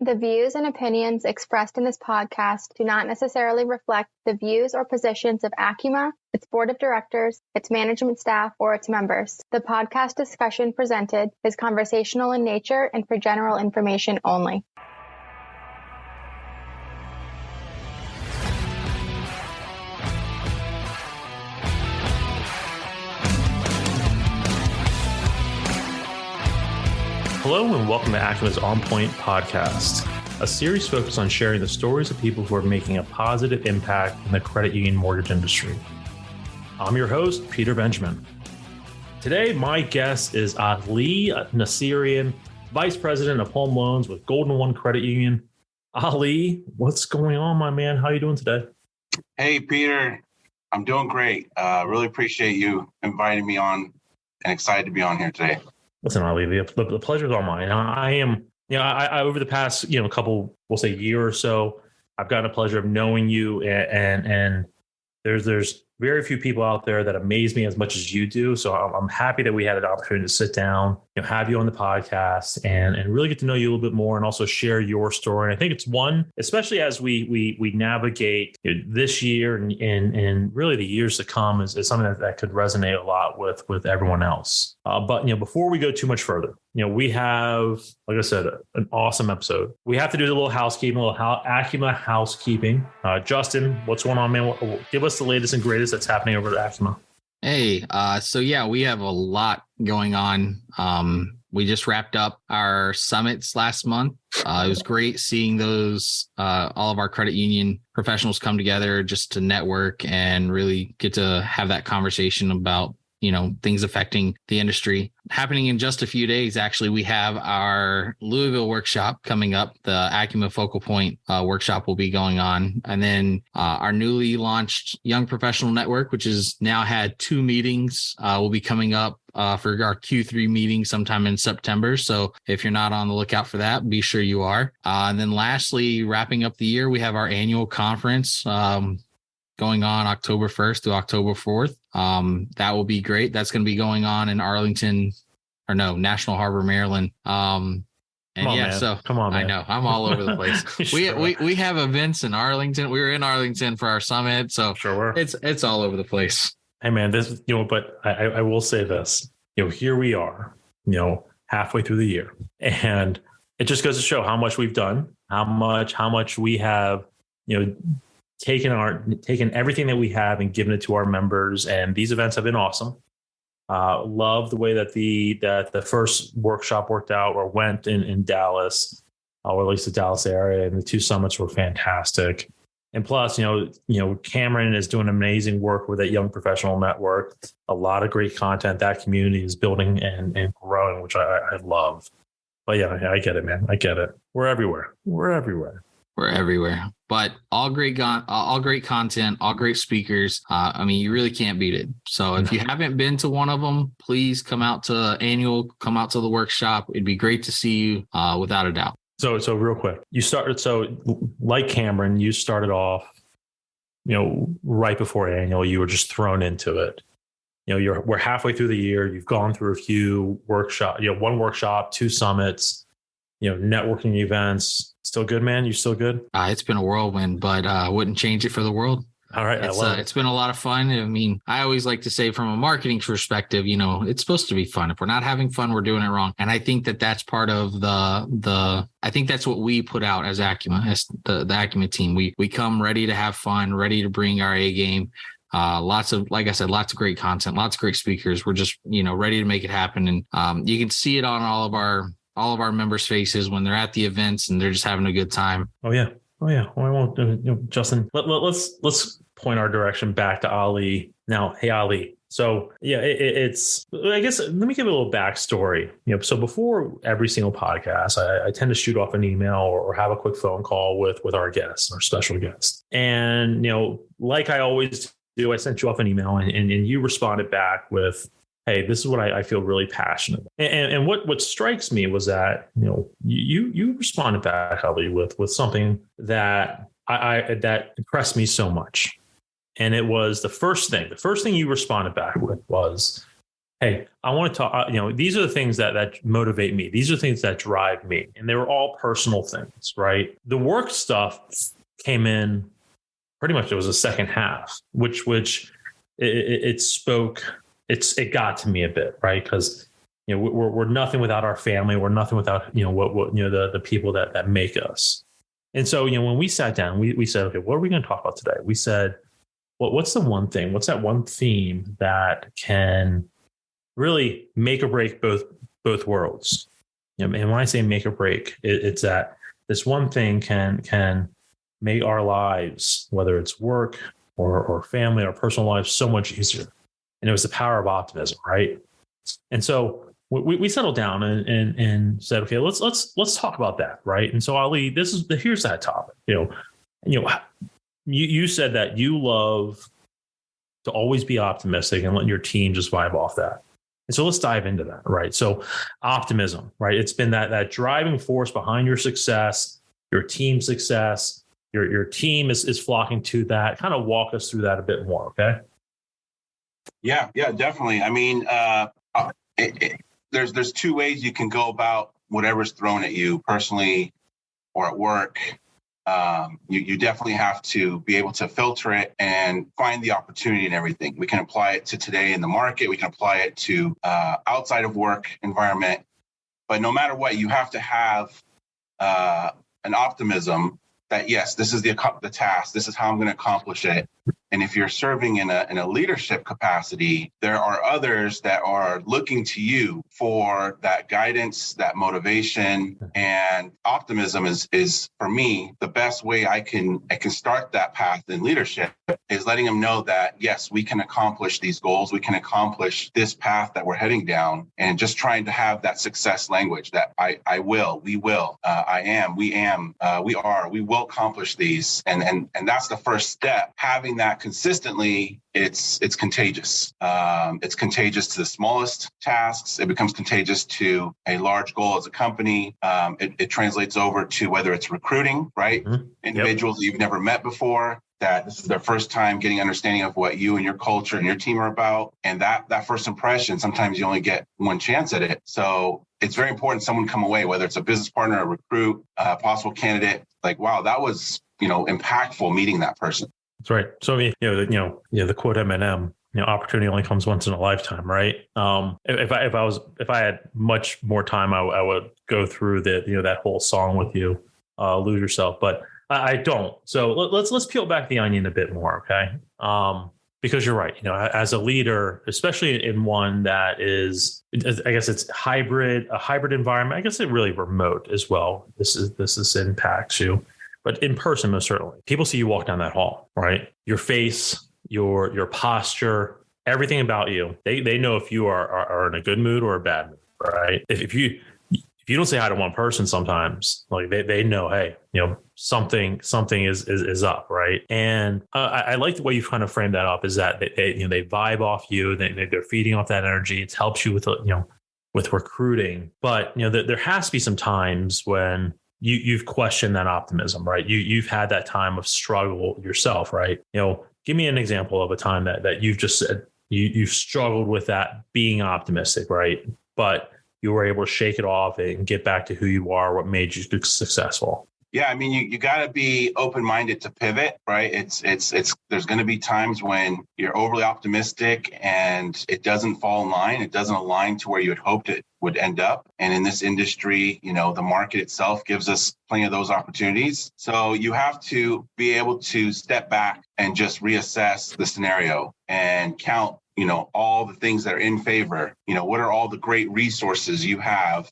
The views and opinions expressed in this podcast do not necessarily reflect the views or positions of ACUMA, its board of directors, its management staff, or its members. The podcast discussion presented is conversational in nature and for general information only. Hello and welcome to ACUMA's On Point podcast, a series focused on sharing the stories of people who are making a positive impact in the credit union mortgage industry. I'm your host, Peter Benjamin. Today, my guest is Ali Nassirian, Vice President of Home Loans with Golden One Credit Union. Ali, what's going on, my man? How are you doing today? Hey, Peter. I'm doing great. Really appreciate you inviting me on and excited to be on here today. Listen, Ali, the pleasure is all mine. I am, I over the past, couple, we'll say year or so, I've gotten a pleasure of knowing you, and there's very few people out there that amaze me as much as you do. So I'm happy that we had an opportunity to sit down, have you on the podcast and really get to know you a little bit more and also share your story. And I think it's one, especially as we navigate this year and really the years to come is something that could resonate a lot with everyone else. But before we go too much further, we have, like I said, an awesome episode. We have to do a little housekeeping, a little ACUMA housekeeping. Justin, what's going on, man? Give us the latest and greatest that's happening over at ACUMA. Hey, we have a lot going on. We just wrapped up our summits last month. It was great seeing those, all of our credit union professionals come together just to network and really get to have that conversation about things affecting the industry. Happening in just a few days, actually, we have our Louisville workshop coming up. The ACUMA Focal Point workshop will be going on. And then our newly launched Young Professional Network, which has now had 2 meetings, will be coming up for our Q3 meeting sometime in September. So if you're not on the lookout for that, be sure you are. And then lastly, wrapping up the year, we have our annual conference going on October 1st to October 4th. That will be great. That's going to be going on in National Harbor, Maryland. Come on, man. I know I'm all over the place. we have events in Arlington. We were in Arlington for our summit. So sure it's all over the place. Hey man, this, but I will say this, here we are, halfway through the year, and it just goes to show how much we've done, how much we have, taken everything that we have and given it to our members. And these events have been awesome. Love the way that the first workshop worked out or went in Dallas, or at least the Dallas area, and the 2 summits were fantastic. And plus, Cameron is doing amazing work with that Young Professional Network. A lot of great content that community is building and growing, which I love. But yeah, I get it, man. I get it. We're everywhere. But all great content, all great speakers. You really can't beat it. So if you haven't been to one of them, please come out to the workshop. It'd be great to see you, without a doubt. So real quick, like Cameron, you started off, right before annual, you were just thrown into it. We're halfway through the year. You've gone through a few workshops, 1 workshop, 2 summits, networking events. Still good, man? You still good? It's been a whirlwind, but I wouldn't change it for the world. All right. It's been a lot of fun. I always like to say from a marketing perspective, it's supposed to be fun. If we're not having fun, we're doing it wrong. And I think that's part of I think that's what we put out as ACUMA, as the ACUMA team. We come ready to have fun, ready to bring our A game. Lots of great content, lots of great speakers. We're just, ready to make it happen. And you can see it on all of our members' faces when they're at the events and they're just having a good time. Oh yeah. Well, I won't, Justin, let's point our direction back to Ali. Now, hey, Ali. So yeah, I guess, let me give a little backstory. So before every single podcast, I tend to shoot off an email or have a quick phone call with our guests, our special guests. And, like I always do, I sent you off an email and you responded back with, hey, this is what I feel really passionate about. And what strikes me was that, you responded back, Ali, with something that that impressed me so much. And it was the first thing you responded back with was, hey, I want to talk, these are the things that motivate me. These are things that drive me. And they were all personal things, right? The work stuff came in pretty much, it was the second half, which it got to me a bit, right? Because, we're nothing without our family. We're nothing without, the people that make us. And so, when we sat down, we said, okay, what are we going to talk about today? We said, what's the one thing, what's that one theme that can really make or break both worlds? And when I say make or break, it's that this one thing can make our lives, whether it's work or family or personal lives, so much easier. And it was the power of optimism, right? And so we settled down and said, okay, let's talk about that, right? And so Ali, here's that topic. You said that you love to always be optimistic and let your team just vibe off that. And so let's dive into that, right? So optimism, right? It's been that driving force behind your success, your team success, your team is flocking to that. Kind of walk us through that a bit more, okay? Yeah, definitely. I mean, there's two ways you can go about whatever's thrown at you personally or at work. You definitely have to be able to filter it and find the opportunity in everything. We can apply it to today in the market. We can apply it to outside of work environment. But no matter what, you have to have an optimism that, yes, this is the task. This is how I'm going to accomplish it. And if you're serving in a leadership capacity, there are others that are looking to you for that guidance, that motivation, and optimism is for me the best way I can start that path in leadership is letting them know that yes, we can accomplish these goals, we can accomplish this path that we're heading down, and just trying to have that success language that I will, we will, I am, we are, we will accomplish these, and that's the first step. Having that consistently, it's contagious. It's contagious to the smallest tasks. It becomes contagious to a large goal as a company. It translates over to whether it's recruiting, right? Mm-hmm. Individuals that you've never met before, that this is their first time getting understanding of what you and your culture and your team are about. And that first impression, sometimes you only get one chance at it. So it's very important someone come away, whether it's a business partner, a recruit, a possible candidate, like, wow, that was, impactful meeting that person. That's right. So, the quote Eminem, opportunity only comes once in a lifetime, right? If I had much more time, I would go through that whole song with you, Lose Yourself, but I don't. So let's peel back the onion a bit more, okay? Because you're right. As a leader, especially in one that is, I guess it's a hybrid environment. I guess it really remote as well. This impacts you. But in person, most certainly, people see you walk down that hall, right? Your face, your posture, everything about you. They know if you are in a good mood or a bad mood, right? If you don't say hi to one person, sometimes like they know, hey, something is up, right? And I like the way you kind of framed that up. Is that they vibe off you, they're feeding off that energy. It helps you with recruiting, but there has to be some times when you've questioned that optimism, right? You've had that time of struggle yourself, right? Give me an example of a time that you've just said you've struggled with that being optimistic, right? But you were able to shake it off and get back to who you are, what made you successful. Yeah, I mean, you got to be open-minded to pivot, right? It's there's going to be times when you're overly optimistic and it doesn't fall in line. It doesn't align to where you had hoped it would end up. And in this industry, the market itself gives us plenty of those opportunities. So you have to be able to step back and just reassess the scenario and count, all the things that are in favor. What are all the great resources you have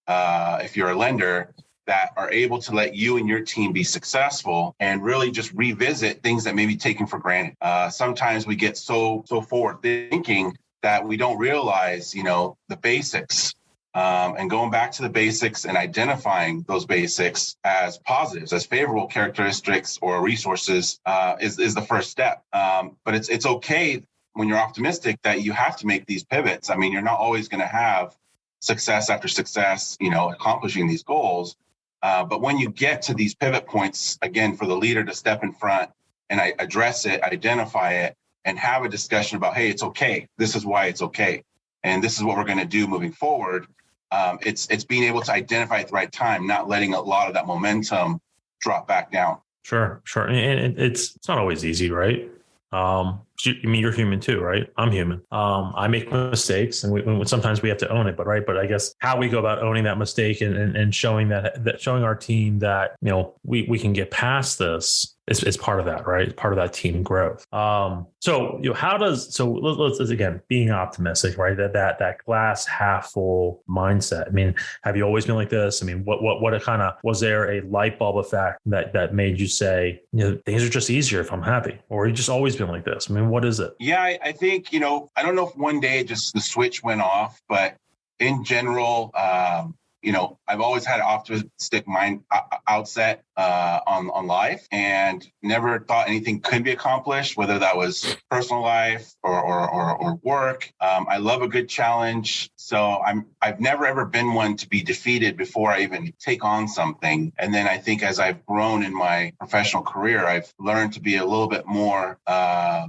if you're a lender that are able to let you and your team be successful, and really just revisit things that may be taken for granted. Sometimes we get so forward thinking that we don't realize, the basics. And going back to the basics and identifying those basics as positives, as favorable characteristics or resources is the first step. But it's okay when you're optimistic that you have to make these pivots. I mean, you're not always going to have success after success, accomplishing these goals. But when you get to these pivot points, again, for the leader to step in front and address it, identify it, and have a discussion about, hey, it's okay. This is why it's okay. and this is what we're going to do moving forward. It's being able to identify at the right time, not letting a lot of that momentum drop back down. Sure. And it's not always easy, right? I mean, you're human too, right? I'm human. I make mistakes, and sometimes we have to own it. But I guess how we go about owning that mistake and showing showing our team that we can get past this is part of that, right? Part of that team growth. So let's again, being optimistic, right? That glass half full mindset. I mean, have you always been like this? I mean, what kind of, was there a light bulb effect that made you say, things are just easier if I'm happy, or you just always been like this? I mean, what is it? Yeah, I think, I don't know if one day just the switch went off, but in general, I've always had an optimistic mind outset on life, and never thought anything could be accomplished, whether that was personal life or work. I love a good challenge. So I've never ever been one to be defeated before I even take on something. And then I think as I've grown in my professional career, I've learned to be a little bit more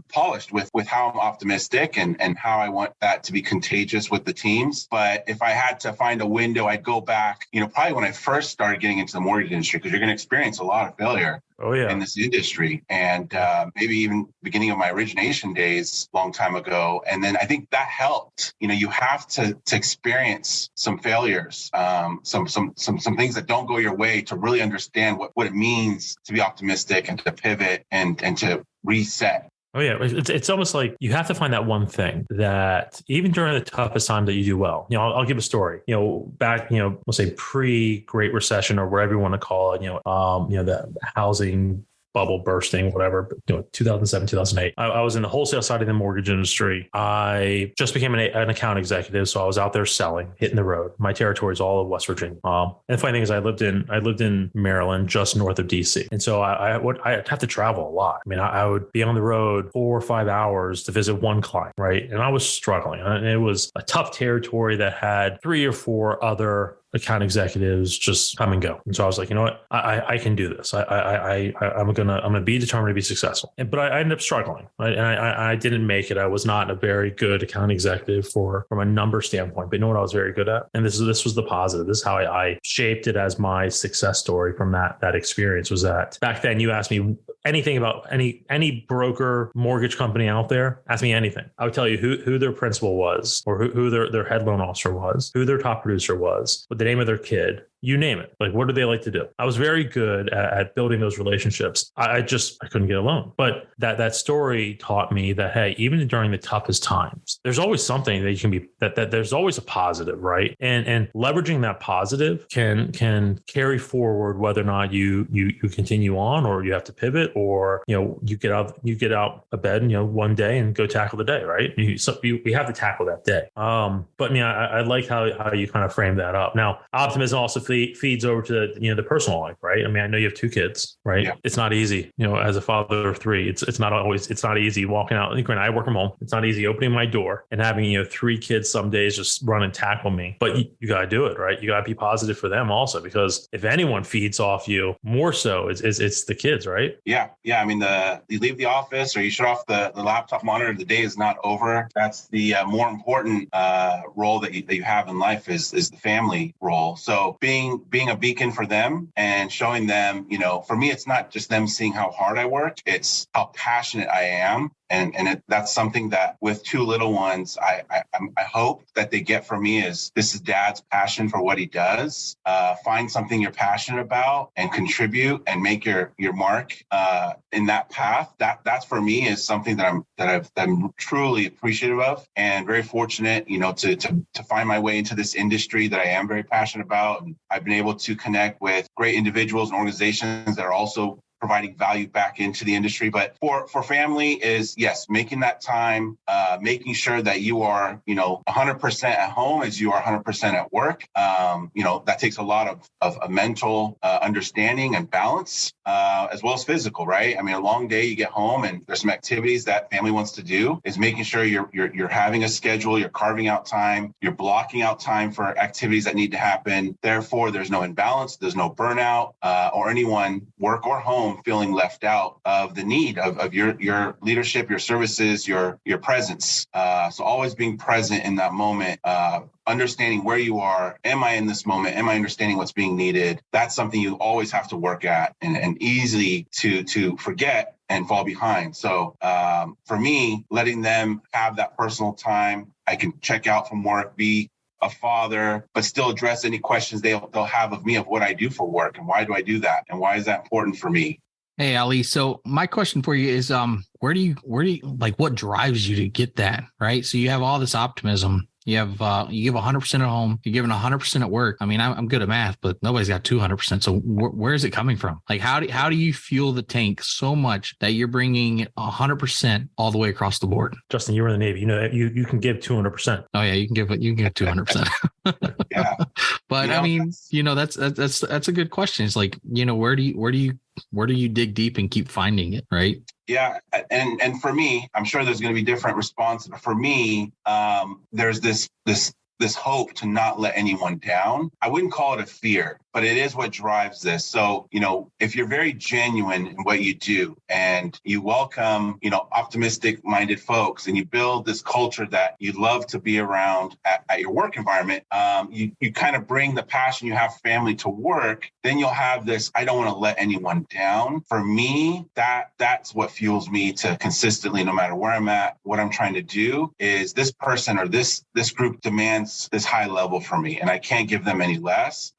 polished with how I'm optimistic and how I want that to be contagious with the teams. But if I had to find a window, I'd go back, probably when I first started getting into the mortgage industry, because you're going to experience a lot of failure in this industry, and maybe even beginning of my origination days long time ago. And then I think that helped. You have to experience some failures, some things that don't go your way, to really understand what it means to be optimistic and to pivot and to reset. Oh yeah, it's almost like you have to find that one thing that even during the toughest time that you do well. I'll give a story. Back, we'll say pre-Great Recession, or whatever you want to call it. The housing bubble bursting, whatever, 2007, 2008. I was in the wholesale side of the mortgage industry. I just became an account executive. So I was out there selling, hitting the road. My territory is all of West Virginia. And the funny thing is I lived in Maryland, just north of DC. And so I'd have to travel a lot. I mean, I would be on the road 4 or 5 hours to visit one client, right? And I was struggling. And it was a tough territory that had 3 or 4 other account executives just come and go. And so I was like, you know what, I can do this. I'm gonna be determined to be successful. But I ended up struggling, right? And I didn't make it. I was not a very good account executive from a number standpoint. But you know what I was very good at? And this was the positive. This is how I shaped it as my success story from that experience. Was that back then you asked me anything about any broker, mortgage company out there, ask me anything. I would tell you who their principal was, or who their head loan officer was, who their top producer was, what the name of their kid, you name it. Like, what do they like to do? I was very good at building those relationships. I couldn't get a loan. But that story taught me that, hey, even during the toughest times, there's always something that you can be, that there's always a positive, right? And leveraging that positive can carry forward whether or not you continue on, or you have to pivot, or you get out of bed one day and go tackle the day, right? We have to tackle that day. But I like how you kind of frame that up. Now, optimism also feeds over to the personal life, right? I mean, I know you have 2 kids, right? Yeah. It's not easy, as a father of 3. It's not easy walking out. I work from home. It's not easy opening my door and having 3 kids some days just run and tackle me. But you got to do it, right? You got to be positive for them also, because if anyone feeds off you, more so it's the kids, right? Yeah. I mean, you leave the office or you shut off the laptop monitor, the day is not over. That's the more important role that you have in life is the family role. So being a beacon for them and showing them, for me, it's not just them seeing how hard I work, it's how passionate I am. And that's something that with 2 little ones, I hope that they get from me is this is Dad's passion for what he does. Find something you're passionate about and contribute and make your mark in that path. That's for me is something that I'm truly appreciative of and very fortunate, to find my way into this industry that I am very passionate about. And I've been able to connect with great individuals and organizations that are also providing value back into the industry. But for family is, yes, making that time, making sure that you are, 100% at home as you are 100% at work. That takes a lot of mental understanding and balance, as well as physical, right? I mean, a long day, you get home and there's some activities that family wants to do, is making sure you're having a schedule, you're carving out time, you're blocking out time for activities that need to happen. Therefore, there's no imbalance, there's no burnout, or anyone, work or home, home feeling left out of the need of your leadership, your services, your presence. So always being present in that moment, understanding where you are. Am I in this moment? Am I understanding what's being needed? That's something you always have to work at, and easy to forget and fall behind. So for me, letting them have that personal time, I can check out from work, be a father, but still address any questions they'll have of me of what I do for work and why do I do that and why is that important for me. Hey, Ali. So my question for you is, where do you like, what drives you to get that, right? So you have all this optimism. You have, you give 100% at home. You're giving 100% at work. I mean, I'm good at math, but nobody's got 200%. So where is it coming from? Like, how do you fuel the tank so much that you're bringing 100% all the way across the board? Justin, you were in the Navy. You know, you can give 200%. Oh yeah, you can give 200%. Yeah. But I mean, that's a good question. It's like, where do you dig deep and keep finding it, right? Yeah. And for me, I'm sure there's going to be different responses. But for me, there's this hope to not let anyone down. I wouldn't call it a fear, but it is what drives this. So, if you're very genuine in what you do and you welcome, optimistic minded folks and you build this culture that you love to be around at your work environment, you kind of bring the passion you have for family to work, then you'll have this, I don't want to let anyone down. For me, that's what fuels me to consistently, no matter where I'm at, what I'm trying to do is this person or this group demands this high level for me and I can't give them any less.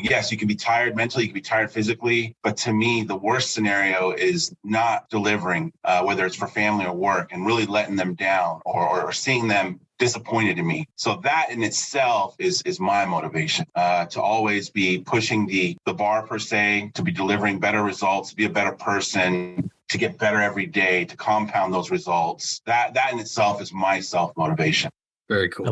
Yes, you can be tired mentally, you can be tired physically, but to me, the worst scenario is not delivering, whether it's for family or work, and really letting them down or seeing them disappointed in me. So that in itself is my motivation, to always be pushing the bar per se, to be delivering better results, to be a better person, to get better every day, to compound those results. That in itself is my self-motivation. Very cool.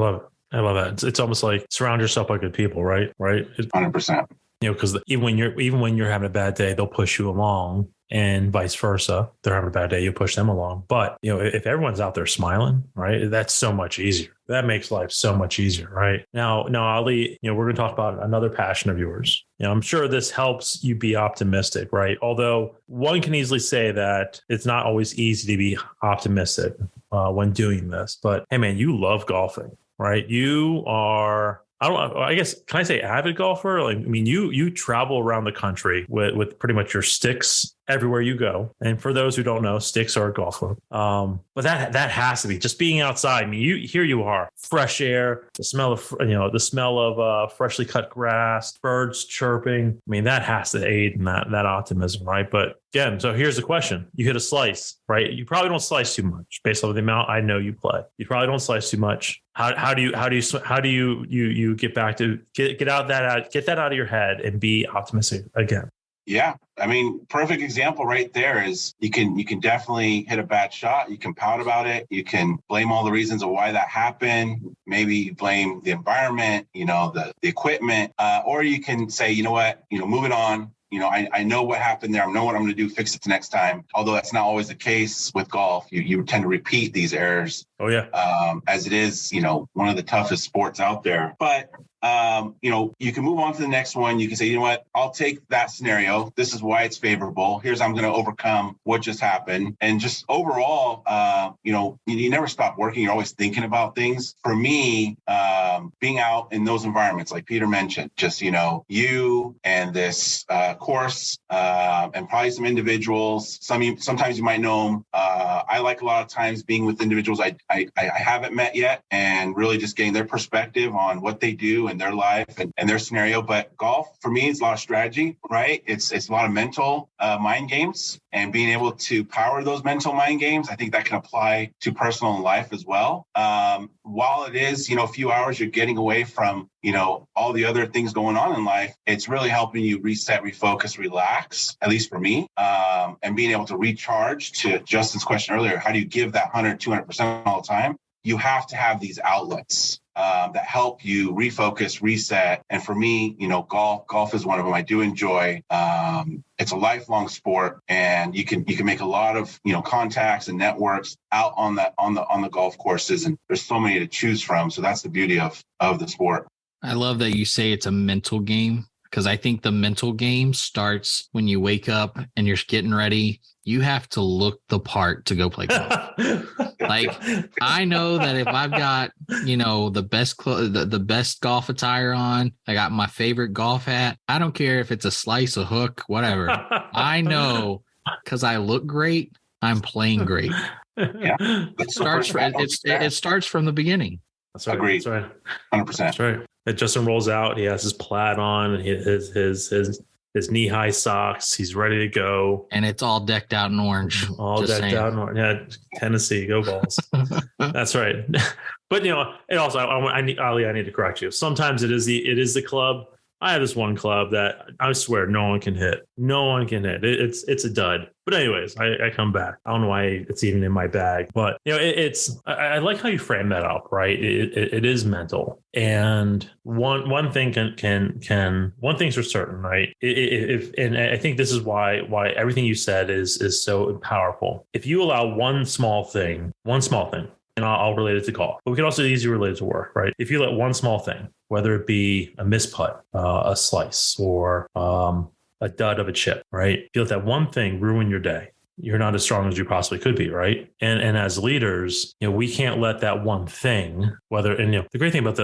I love that. It's almost like surround yourself by good people, right? 100%. Because even when you're having a bad day, they'll push you along, and vice versa. They're having a bad day, you push them along. But if everyone's out there smiling, right, that's so much easier. That makes life so much easier, right? Now, Ali, we're going to talk about another passion of yours. I'm sure this helps you be optimistic, right? Although one can easily say that it's not always easy to be optimistic when doing this. But hey, man, you love golfing, right? You are. I guess, can I say avid golfer? Like, I mean, you travel around the country with pretty much your sticks everywhere you go. And for those who don't know, sticks are a golf club. But that has to be just being outside. I mean, here you are, fresh air, the smell of freshly cut grass, birds chirping. I mean, that has to aid in that optimism, right? But again, so here's the question: you hit a slice, right? You probably don't slice too much based on the amount I know you play. You probably don't slice too much. How do you get back to get that out of your head and be optimistic again? Yeah. I mean, perfect example right there is you can definitely hit a bad shot. You can pout about it. You can blame all the reasons of why that happened. Maybe you blame the environment, the equipment, or you can say, you know what, moving on. I know what happened there. I know what I'm going to do, fix it next time. Although that's not always the case with golf. You tend to repeat these errors. Oh, yeah. As it is, one of the toughest sports out there. But you can move on to the next one. You can say, you know what, I'll take that scenario. This is why it's favorable. Here's how I'm going to overcome what just happened. And just overall, you never stop working. You're always thinking about things. For me, being out in those environments, like Peter mentioned, just, you and this course, and probably some individuals, sometimes you might know them. I like a lot of times being with individuals I haven't met yet, and really just getting their perspective on what they do in their life and their scenario. But golf for me is a lot of strategy, right? It's a lot of mental mind games, and being able to power those mental mind games. I think that can apply to personal life as well. While it is, a few hours you're getting away from, all the other things going on in life, it's really helping you reset, refocus, relax, at least for me, and being able to recharge. To Justin's question earlier, how do you give that 100, 200% all the time? You have to have these outlets that help you refocus, reset. And for me, golf is one of them. I do enjoy. It's a lifelong sport, and you can make a lot of contacts and networks out on the golf courses, and there's so many to choose from. So that's the beauty of the sport. I love that you say it's a mental game, because I think the mental game starts when you wake up and you're getting ready. You have to look the part to go play golf. Like, I know that if I've got, the best the best golf attire on, I got my favorite golf hat. I don't care if it's a slice, a hook, whatever. I know because I look great, I'm playing great. Yeah, It starts from the beginning. That's right. Agreed. That's right. 100%. That's right. And Justin rolls out. He has his plaid on and his knee-high socks. He's ready to go. And it's all decked out in orange. All decked out in orange. Yeah, Tennessee, go balls. That's right. But and also I need to correct you. Sometimes it is the club. I have this one club that I swear no one can hit. No one can hit. It's a dud. But anyways, I come back. I don't know why it's even in my bag. But I like how you frame that up, right? It is mental. And one thing one thing's for certain, right? And I think this is why everything you said is so powerful. If you allow one small thing, and I'll relate it to golf, but we can also easily relate it to work, right? If you let one small thing, whether it be a misputt, a slice, or a dud of a chip, right? If you let that one thing ruin your day, you're not as strong as you possibly could be, right? And as leaders, we can't let that one thing, the great thing about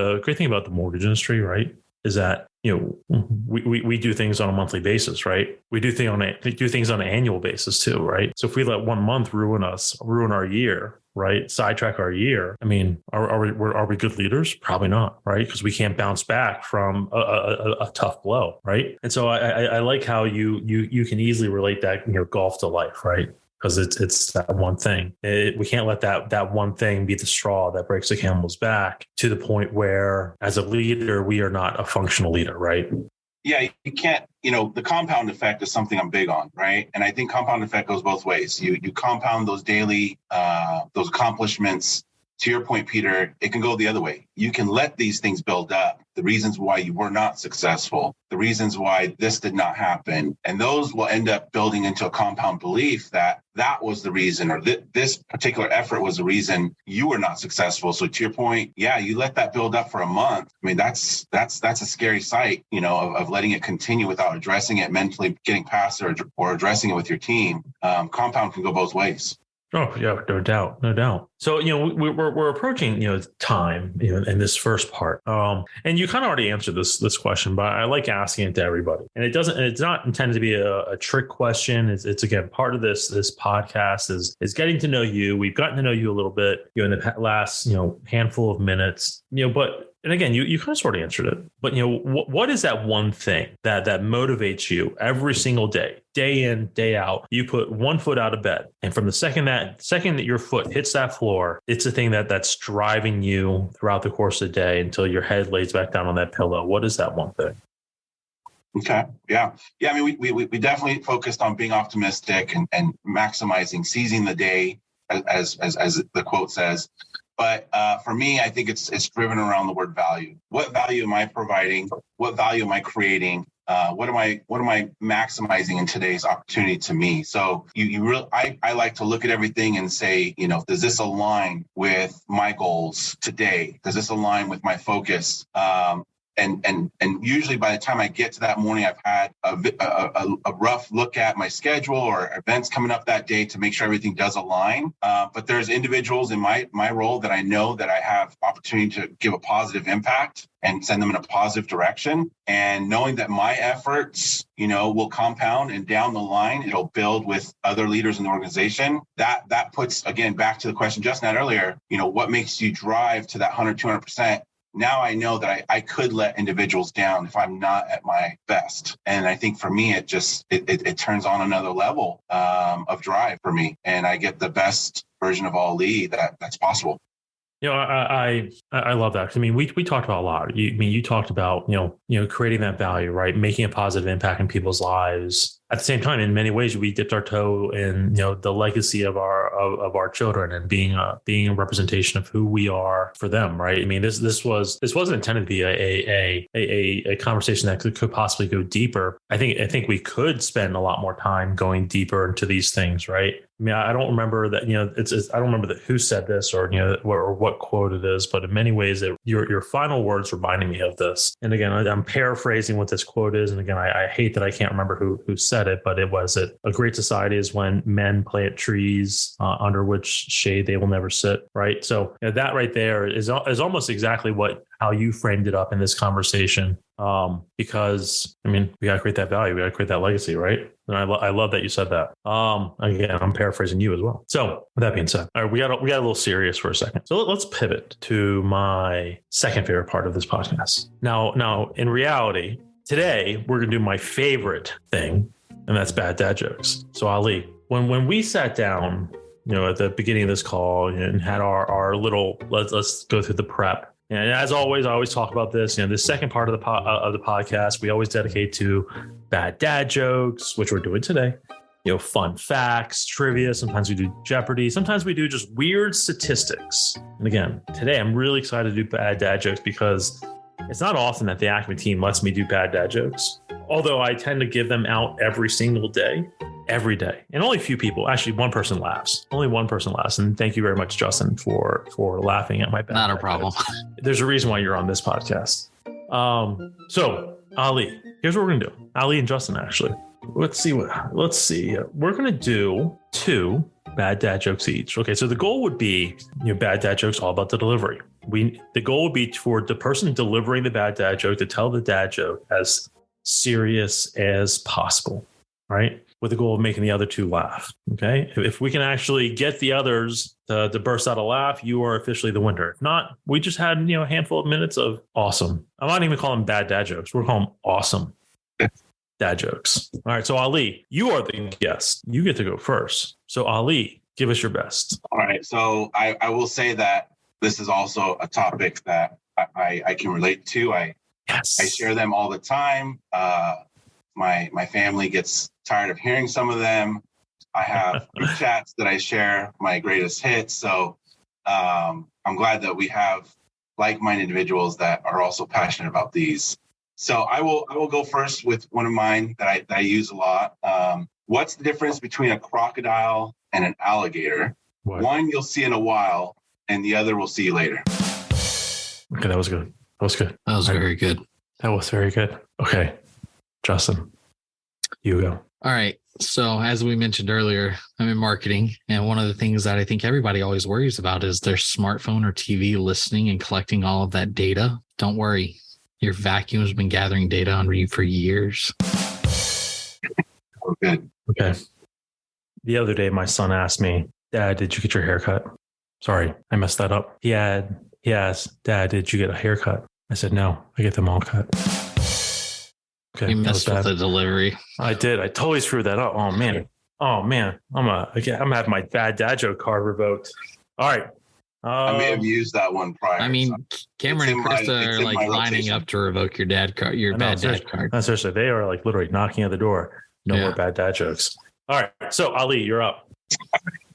the mortgage industry, right, is that we do things on a monthly basis, right? We do things on an annual basis too, right? So if we let 1 month ruin our year, right, sidetrack our year, I mean, are we good leaders? Probably not, right? Because we can't bounce back from a tough blow, right? And so I like how you can easily relate that golf to life, right? Because it's that one thing. We can't let that one thing be the straw that breaks the camel's back to the point where, as a leader, we are not a functional leader, right? Yeah, you can't. The compound effect is something I'm big on, right? And I think compound effect goes both ways. You compound those daily those accomplishments. To your point, Peter, it can go the other way. You can let these things build up, the reasons why you were not successful, the reasons why this did not happen. And those will end up building into a compound belief that was the reason, or this particular effort was the reason you were not successful. So to your point, yeah, you let that build up for a month. I mean, that's a scary sight, of letting it continue without addressing it mentally, getting past it or addressing it with your team. Compound can go both ways. Oh yeah, no doubt. So we're approaching time in this first part, and you kind of already answered this question, but I like asking it to everybody, and it's not intended to be a trick question. It's again part of this podcast is getting to know you. We've gotten to know you a little bit in the last handful of minutes, but. And again, you kind of sort of answered it, but what is that one thing that motivates you every single day in, day out? You put one foot out of bed, and from the second that your foot hits that floor, it's the thing that's driving you throughout the course of the day until your head lays back down on that pillow. What is that one thing? Okay. Yeah. I mean, we definitely focused on being optimistic and maximizing, seizing the day, as the quote says. But for me, I think it's driven around the word value. What value am I providing? What value am I creating? What am I maximizing in today's opportunity to me? So I like to look at everything and say, does this align with my goals today? Does this align with my focus? And usually by the time I get to that morning, I've had a rough look at my schedule or events coming up that day to make sure everything does align. But there's individuals in my role that I know that I have opportunity to give a positive impact and send them in a positive direction. And knowing that my efforts, will compound and down the line, it'll build with other leaders in the organization. That puts, again, back to the question Justin had earlier, what makes you drive to that 100, 200%? Now I know that I could let individuals down if I'm not at my best. And I think for me, it turns on another level of drive for me. And I get the best version of all Lee that's possible. I love that. I mean, we talked about a lot. You talked about, creating that value, right? Making a positive impact in people's lives. At the same time, in many ways, we dipped our toe in, the legacy of our children and being a representation of who we are for them, right? I mean, this wasn't intended to be a conversation that could possibly go deeper. I think we could spend a lot more time going deeper into these things, right? I mean, I don't remember that, I don't remember who said this or what quote it is, but in many ways that your final words reminding me of this. And again, I'm paraphrasing what this quote is. And again, I hate that I can't remember who said it, but it was that a great society is when men plant trees under which shade they will never sit. Right. So that right there is almost exactly how you framed it up in this conversation. Because I mean, we got to create that value. We got to create that legacy. Right. And I love that you said that. Again, I'm paraphrasing you as well. So with that being said, all right, we got a little serious for a second. So let's pivot to my second favorite part of this podcast. Now, in reality, today we're going to do my favorite thing, and that's bad dad jokes. So Ali, when we sat down, at the beginning of this call and had our little, let's go through the prep. And as always, I always talk about this. The second part of the podcast, we always dedicate to bad dad jokes, which we're doing today. Fun facts, trivia. Sometimes we do Jeopardy. Sometimes we do just weird statistics. And again, today I'm really excited to do bad dad jokes because it's not often that the ACUMA team lets me do bad dad jokes. Although I tend to give them out every single day. Every day. And only a few people, actually one person laughs. Only one person laughs. And thank you very much, Justin, for laughing at my bad. Not a problem. There's a reason why you're on this podcast. So Ali, here's what we're gonna do. Ali and Justin, actually. Let's see. We're gonna do 2 bad dad jokes each. Okay, so the goal would be, bad dad jokes all about the delivery. The goal would be for the person delivering the bad dad joke to tell the dad joke as serious as possible, right? With the goal of making the other 2 laugh. Okay. If we can actually get the others to burst out a laugh, you are officially the winner. If not, we just had, a handful of minutes of awesome. I'm not even calling them bad dad jokes. We're calling them awesome dad jokes. All right. So Ali, you are the guest. You get to go first. So Ali, give us your best. All right. So I will say that this is also a topic that I can relate to. I share them all the time. My family gets tired of hearing some of them. I have group chats that I share my greatest hits. So I'm glad that we have like-minded individuals that are also passionate about these. So I will go first with one of mine that I use a lot. What's the difference between a crocodile and an alligator? What? One you'll see in a while, and the other we'll see you later. Okay, that was good. That was very good. That was very good. Okay, Justin, you go. All right. So as we mentioned earlier, I'm in marketing. And one of the things that I think everybody always worries about is their smartphone or TV listening and collecting all of that data. Don't worry. Your vacuum has been gathering data on you for years. Okay. The other day, my son asked me, Dad, did you get your hair cut? Sorry, I messed that up. He asked, Dad, did you get a haircut? I said, no, I get them all cut. Okay, you messed with the delivery. I did. I totally screwed that up. Oh man. I'm gonna have my bad dad joke card revoked. All right. I may have used that one prior. I mean, Cameron and Krista are like lining up to revoke your dad card, bad dad card. No, seriously, they are like literally knocking at the door. No more bad dad jokes. All right. So Ali, you're up.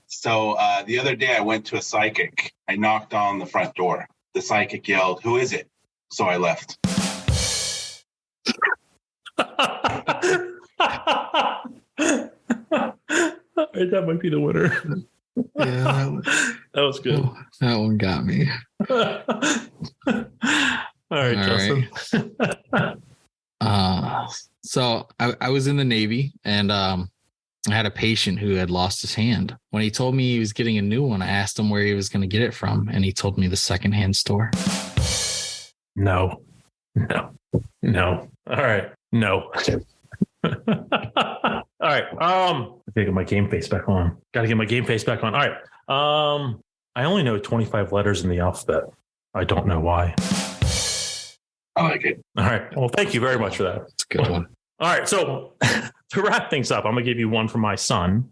So the other day I went to a psychic. I knocked on the front door. The psychic yelled, "Who is it?" So I left. That might be the winner. Yeah, that was good. Oh, that one got me. All right, Justin. Right. So I was in the Navy, and I had a patient who had lost his hand. When he told me he was getting a new one, I asked him where he was going to get it from, and he told me the secondhand store. No. All right. No. All right. I gotta get my game face back on. All right. I only know 25 letters in the alphabet. I don't know why. I like it. All right. Well, thank you very much for that. It's a good one. All right. So to wrap things up, I'm gonna give you one for my son,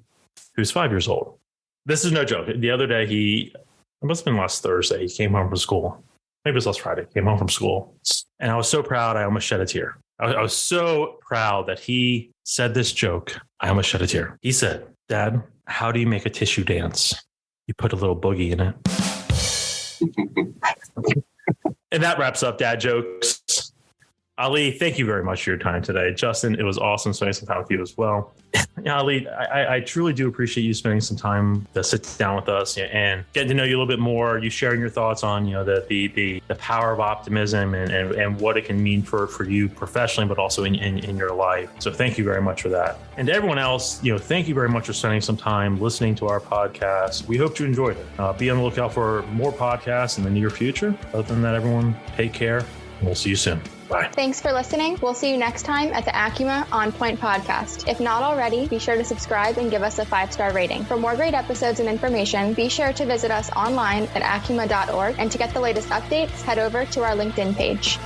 who's 5 years old. This is no joke. The other day, it must have been last Thursday. He came home from school. Maybe it was last Friday. Came home from school, and I was so proud. I almost shed a tear. I was so proud that he said this joke. I almost shed a tear. He said, "Dad, how do you make a tissue dance? You put a little boogie in it." And that wraps up dad jokes. Ali, thank you very much for your time today. Justin, it was awesome spending some time with you as well. Yeah, Ali, I truly do appreciate you spending some time to sit down with us and getting to know you a little bit more. You sharing your thoughts on, the power of optimism and what it can mean for you professionally, but also in your life. So thank you very much for that. And to everyone else, thank you very much for spending some time listening to our podcast. We hope you enjoyed it. Be on the lookout for more podcasts in the near future. Other than that, everyone, take care, and we'll see you soon. Bye. Thanks for listening. We'll see you next time at the ACUMA On Point podcast. If not already, be sure to subscribe and give us a 5-star rating. For more great episodes and information, be sure to visit us online at acuma.org. And to get the latest updates, head over to our LinkedIn page.